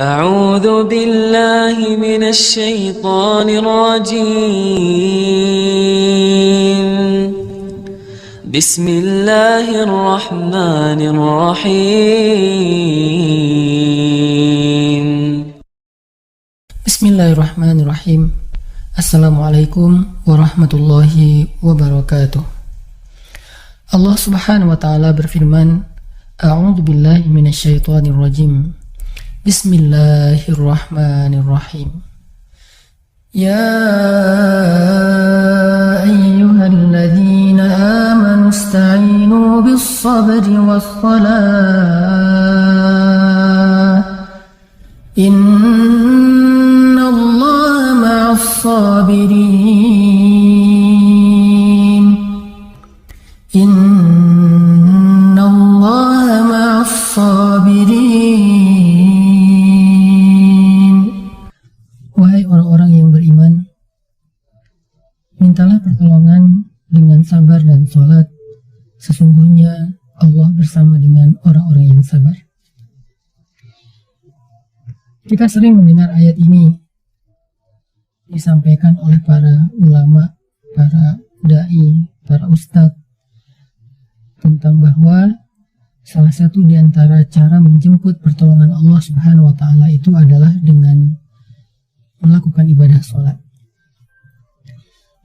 أعوذ بالله من الشيطان الرجيم بسم الله الرحمن الرحيم Bismillahirrahmanirrahim. Assalamualaikum warahmatullahi wabarakatuh. Allah subhanahu wa ta'ala berfirman, A'udzu billahi minasyaitonir rajim. Bismillahirrahmanirrahim. Ya ayyuhalladzina amanu ista'inu bis-sabri was-salah. Innallaha ma'as-sabirin. Innallaha ma'as-sabirin. Wahai orang-orang yang beriman, mintalah pertolongan dengan sabar dan sholat. Sesungguhnya Allah bersama dengan orang-orang yang sabar. Kita sering mendengar ayat ini disampaikan oleh para ulama, para da'i, para ustadz, tentang bahwa salah satu di antara cara menjemput pertolongan Allah Subhanahu wa ta'ala itu adalah dengan melakukan ibadah sholat.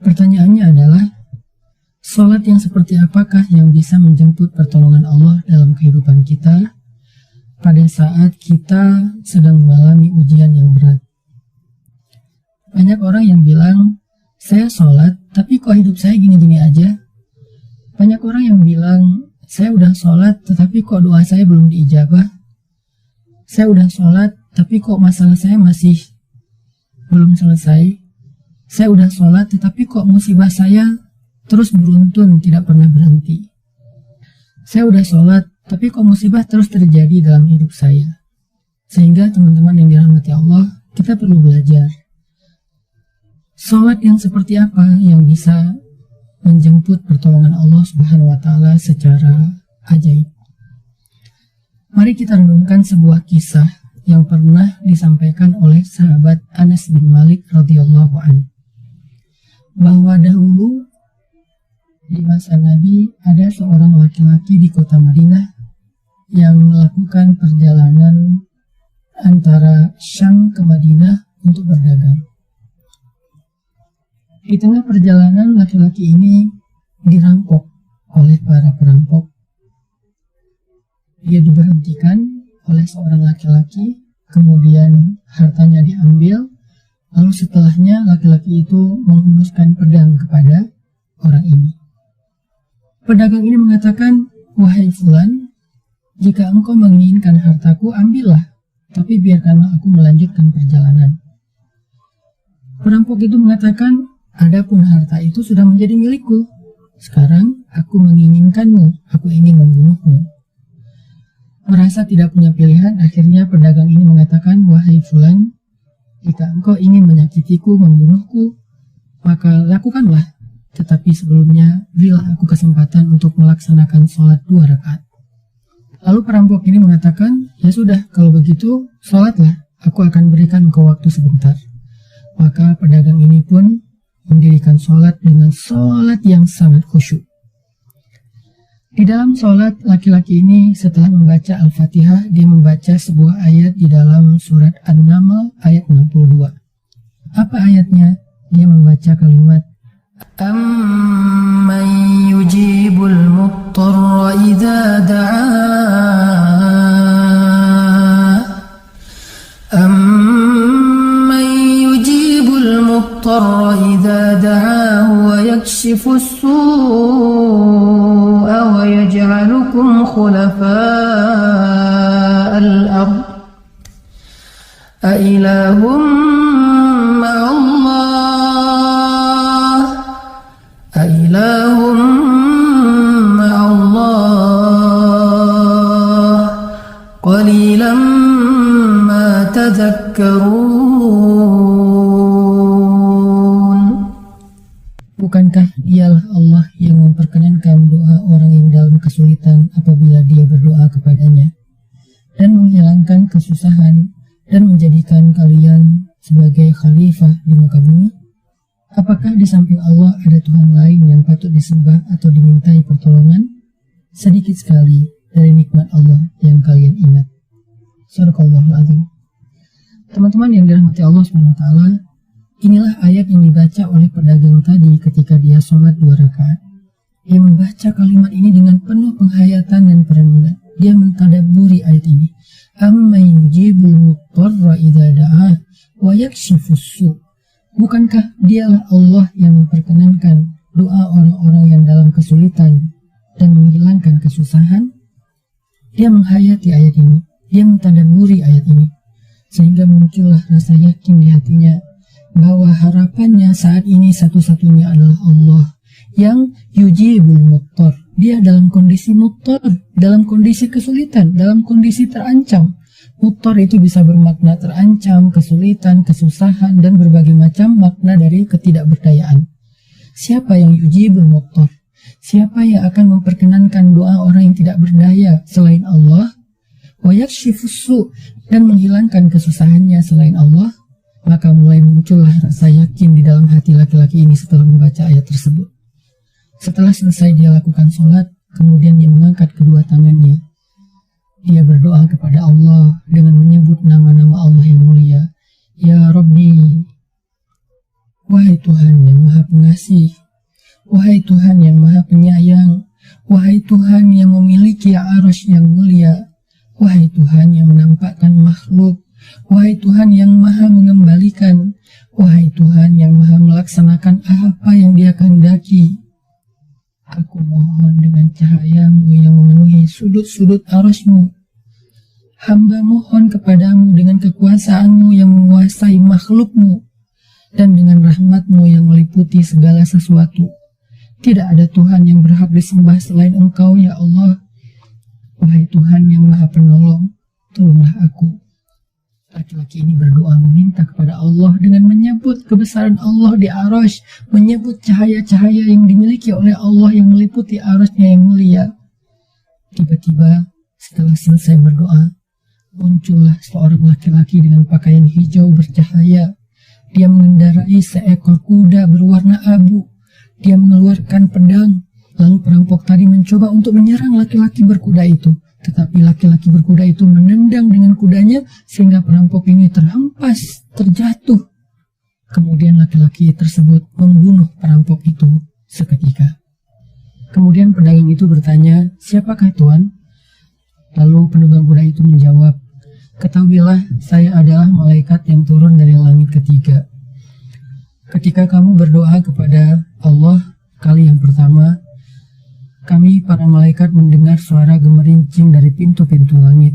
Pertanyaannya adalah, sholat yang seperti apakah yang bisa menjemput pertolongan Allah dalam kehidupan kita pada saat kita sedang mengalami ujian yang berat? Banyak orang yang bilang, saya sholat, tapi kok hidup saya gini-gini aja. Banyak orang yang bilang, saya udah sholat, tetapi kok doa saya belum diijabah. Saya udah sholat, tapi kok masalah saya masih belum selesai. Saya udah sholat, tetapi kok musibah saya terus beruntun, tidak pernah berhenti. Saya udah sholat, tapi kok musibah terus terjadi dalam hidup saya. Sehingga teman-teman yang dirahmati Allah, kita perlu belajar. Sholat yang seperti apa yang bisa menjemput pertolongan Allah Subhanahu wa ta'ala secara ajaib. Mari kita renungkan sebuah kisah yang pernah disampaikan oleh sahabat Anas bin Malik radhiyallahu anhu. Bahwa dahulu di masa Nabi ada seorang laki-laki di kota Madinah yang melakukan perjalanan antara Syam ke Madinah untuk berdagang. Di tengah perjalanan, laki-laki ini dirampok oleh para perampok. Dia diberhentikan oleh seorang laki-laki, kemudian hartanya diambil, lalu setelahnya laki-laki itu menghunuskan pedang kepada orang ini. Pedagang ini mengatakan, wahai fulan, jika engkau menginginkan hartaku, ambillah, tapi biarkanlah aku melanjutkan perjalanan. Perampok itu mengatakan, adapun harta itu sudah menjadi milikku. Sekarang aku menginginkanmu, aku ingin membunuhmu. Merasa tidak punya pilihan, akhirnya pedagang ini mengatakan, wahai fulan, jika engkau ingin menyakitiku, membunuhku, maka lakukanlah. Tetapi sebelumnya, berilah aku kesempatan untuk melaksanakan sholat 2 rakaat. Lalu perampok ini mengatakan, ya sudah, kalau begitu, sholatlah, aku akan berikan engkau waktu sebentar. Maka pedagang ini pun mendirikan sholat dengan sholat yang sangat khusyuk. Di dalam sholat, laki-laki ini setelah membaca Al-Fatihah, dia membaca sebuah ayat di dalam surat An-Naml ayat 62. Apa ayatnya? Dia membaca kalimat, Amman yujibul muttarra idza da'ah. Amman yujibul muttarra idza da'ahu wa yakshifu as-su'a wa yaj'alukum khulafa'al ard. A ilahum ma'allah. A ilahum ma'allah. Qalilan ma tadhakkarun. Bukankah dialah Allah yang memperkenankan doa orang yang dalam kesulitan apabila dia berdoa kepadanya, dan menghilangkan kesusahan dan menjadikan kalian sebagai khalifah di muka bumi? Apakah di samping Allah ada Tuhan lain yang patut disembah atau dimintai pertolongan? Sedikit sekali dari nikmat Allah yang kalian ingat. Sadaqallahul Azim. Teman-teman yang dirahmati Allah SWT, inilah ayat yang dibaca oleh pedagang tadi ketika dia sholat 2 rakaat. Dia membaca kalimat ini dengan penuh penghayatan dan perenungan. Dia mentadabburi ayat ini. Amma yujibul muttarra idza da'ah wa yakshifus su'. Bukankah dialah Allah yang memperkenankan doa orang-orang yang dalam kesulitan dan menghilangkan kesusahan? Dia menghayati ayat ini. Dia mentadabburi ayat ini. Sehingga muncullah rasa yakin di hatinya bahwa harapannya saat ini satu-satunya adalah Allah yang yujibul muttar. Dia dalam kondisi muttar, dalam kondisi kesulitan, dalam kondisi terancam. Muttar itu bisa bermakna terancam, kesulitan, kesusahan, dan berbagai macam makna dari ketidakberdayaan. Siapa yang yujibul muttar? Siapa yang akan memperkenankan doa orang yang tidak berdaya selain Allah? Wa yakshifus su', dan menghilangkan kesusahannya selain Allah. Maka mulai muncullah rasa yakin di dalam hati laki-laki ini setelah membaca ayat tersebut. Setelah selesai dia lakukan sholat, kemudian dia mengangkat kedua tangannya. Dia berdoa kepada Allah dengan menyebut nama-nama Allah yang mulia. Ya Rabbi, wahai Tuhan yang maha pengasih, wahai Tuhan yang maha penyayang, wahai Tuhan yang memiliki arsy yang mulia, wahai Tuhan yang menampakkan makhluk, wahai Tuhan yang maha mengembalikan, wahai Tuhan yang maha melaksanakan apa yang Dia kehendaki. Aku mohon dengan cahaya-Mu yang memenuhi sudut-sudut arsy-Mu. Hamba mohon kepadamu dengan kekuasaan-Mu yang menguasai makhluk-Mu, dan dengan rahmat-Mu yang meliputi segala sesuatu. Tidak ada Tuhan yang berhak disembah selain Engkau, ya Allah. Wahai Tuhan yang maha penolong, tolonglah aku. Laki-laki ini berdoa meminta kepada Allah dengan menyebut kebesaran Allah di arsy, menyebut cahaya-cahaya yang dimiliki oleh Allah yang meliputi arsy-Nya yang mulia. Tiba-tiba setelah selesai berdoa, muncullah seorang laki-laki dengan pakaian hijau bercahaya. Dia mengendarai seekor kuda berwarna abu. Dia mengeluarkan pedang. Lalu perampok tadi mencoba untuk menyerang laki-laki berkuda itu. Tetapi laki-laki berkuda itu menendang dengan kudanya sehingga perampok ini terhempas, terjatuh. Kemudian laki-laki tersebut membunuh perampok itu seketika. Kemudian pedagang itu bertanya, siapakah Tuan? Lalu penunggang kuda itu menjawab, ketahuilah saya adalah malaikat yang turun dari langit ketiga. Ketika kamu berdoa kepada Allah kali yang pertama, kami para malaikat mendengar suara gemerincing dari pintu-pintu langit.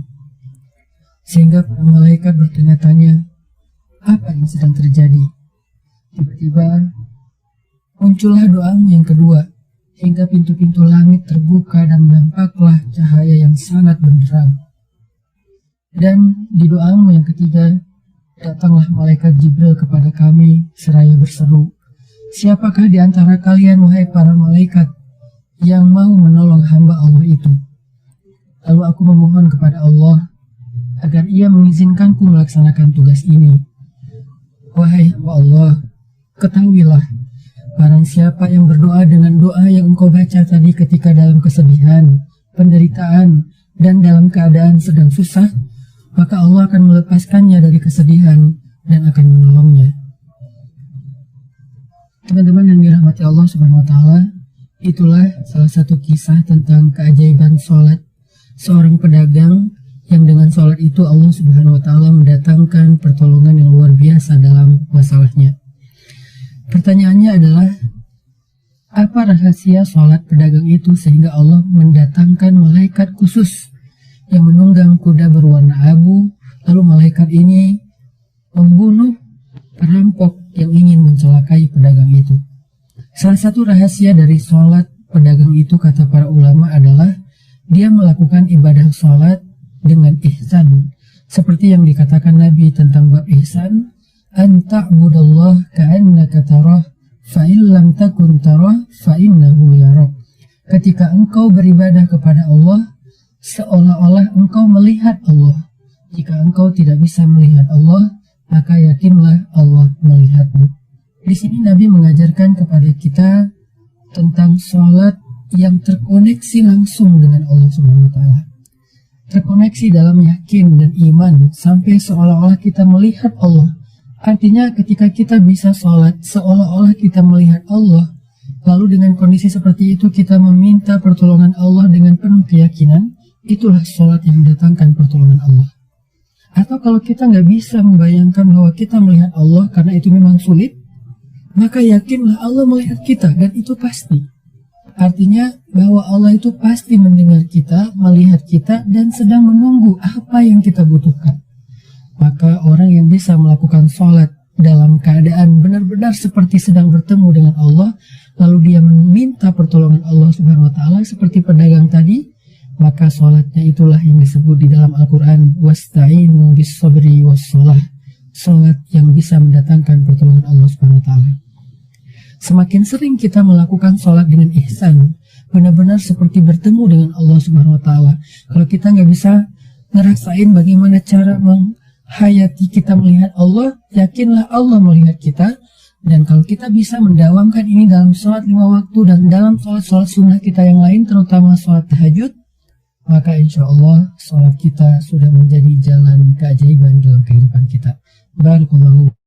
Sehingga para malaikat bertanya-tanya, apa yang sedang terjadi? Tiba-tiba muncullah doamu yang kedua, hingga pintu-pintu langit terbuka dan nampaklah cahaya yang sangat benderang. Dan di doamu yang ketiga, datanglah malaikat Jibril kepada kami seraya berseru, siapakah di antara kalian, wahai para malaikat, yang mau menolong hamba Allah itu? Lalu aku memohon kepada Allah agar Ia mengizinkanku melaksanakan tugas ini. Wahai hamba Allah, ketahuilah, barang siapa yang berdoa dengan doa yang engkau baca tadi ketika dalam kesedihan, penderitaan, dan dalam keadaan sedang susah, maka Allah akan melepaskannya dari kesedihan dan akan menolongnya. Teman-teman yang dirahmati Allah Subhanahu wa Ta'ala, itulah salah satu kisah tentang keajaiban sholat seorang pedagang yang dengan sholat itu Allah Subhanahu wa Ta'ala mendatangkan pertolongan yang luar biasa dalam masalahnya. Pertanyaannya adalah, apa rahasia sholat pedagang itu sehingga Allah mendatangkan malaikat khusus yang menunggang kuda berwarna abu, lalu malaikat ini membunuh perampok yang ingin mencelakai pedagang itu? Salah satu rahasia dari sholat pedagang itu, kata para ulama, adalah dia melakukan ibadah sholat dengan ihsan. Seperti yang dikatakan Nabi tentang bab ihsan, an ta'budallah ka'annaka tarah, fa'in lam takun tarah, fa'innahu yarak. Ketika engkau beribadah kepada Allah, seolah-olah engkau melihat Allah. Jika engkau tidak bisa melihat Allah, maka yakinlah Allah melihatmu. Di sini Nabi mengajarkan kepada kita tentang sholat yang terkoneksi langsung dengan Allah Subhanahu wa Ta'ala. Terkoneksi dalam yakin dan iman sampai seolah-olah kita melihat Allah. Artinya ketika kita bisa sholat seolah-olah kita melihat Allah, lalu dengan kondisi seperti itu kita meminta pertolongan Allah dengan penuh keyakinan, itulah sholat yang mendatangkan pertolongan Allah. Atau kalau kita nggak bisa membayangkan bahwa kita melihat Allah karena itu memang sulit, maka yakinlah Allah melihat kita, dan itu pasti. Artinya bahwa Allah itu pasti mendengar kita, melihat kita, dan sedang menunggu apa yang kita butuhkan. Maka orang yang bisa melakukan sholat dalam keadaan benar-benar seperti sedang bertemu dengan Allah, lalu dia meminta pertolongan Allah Subhanahu wa Ta'ala seperti pedagang tadi, maka sholatnya itulah yang disebut di dalam Al-Quran wasta'inu bis sabri was sholah, sholat yang bisa mendatangkan pertolongan Allah Subhanahu wa Ta'ala. Semakin sering kita melakukan sholat dengan ihsan, benar-benar seperti bertemu dengan Allah Subhanahu wa Ta'ala. Kalau kita nggak bisa ngerasain bagaimana cara menghayati kita melihat Allah, yakinlah Allah melihat kita. Dan kalau kita bisa mendawamkan ini dalam sholat 5 waktu dan dalam sholat-sholat sunnah kita yang lain, terutama sholat tahajud, maka insya Allah sholat kita sudah menjadi jalan keajaiban dalam kehidupan kita. Barakallahu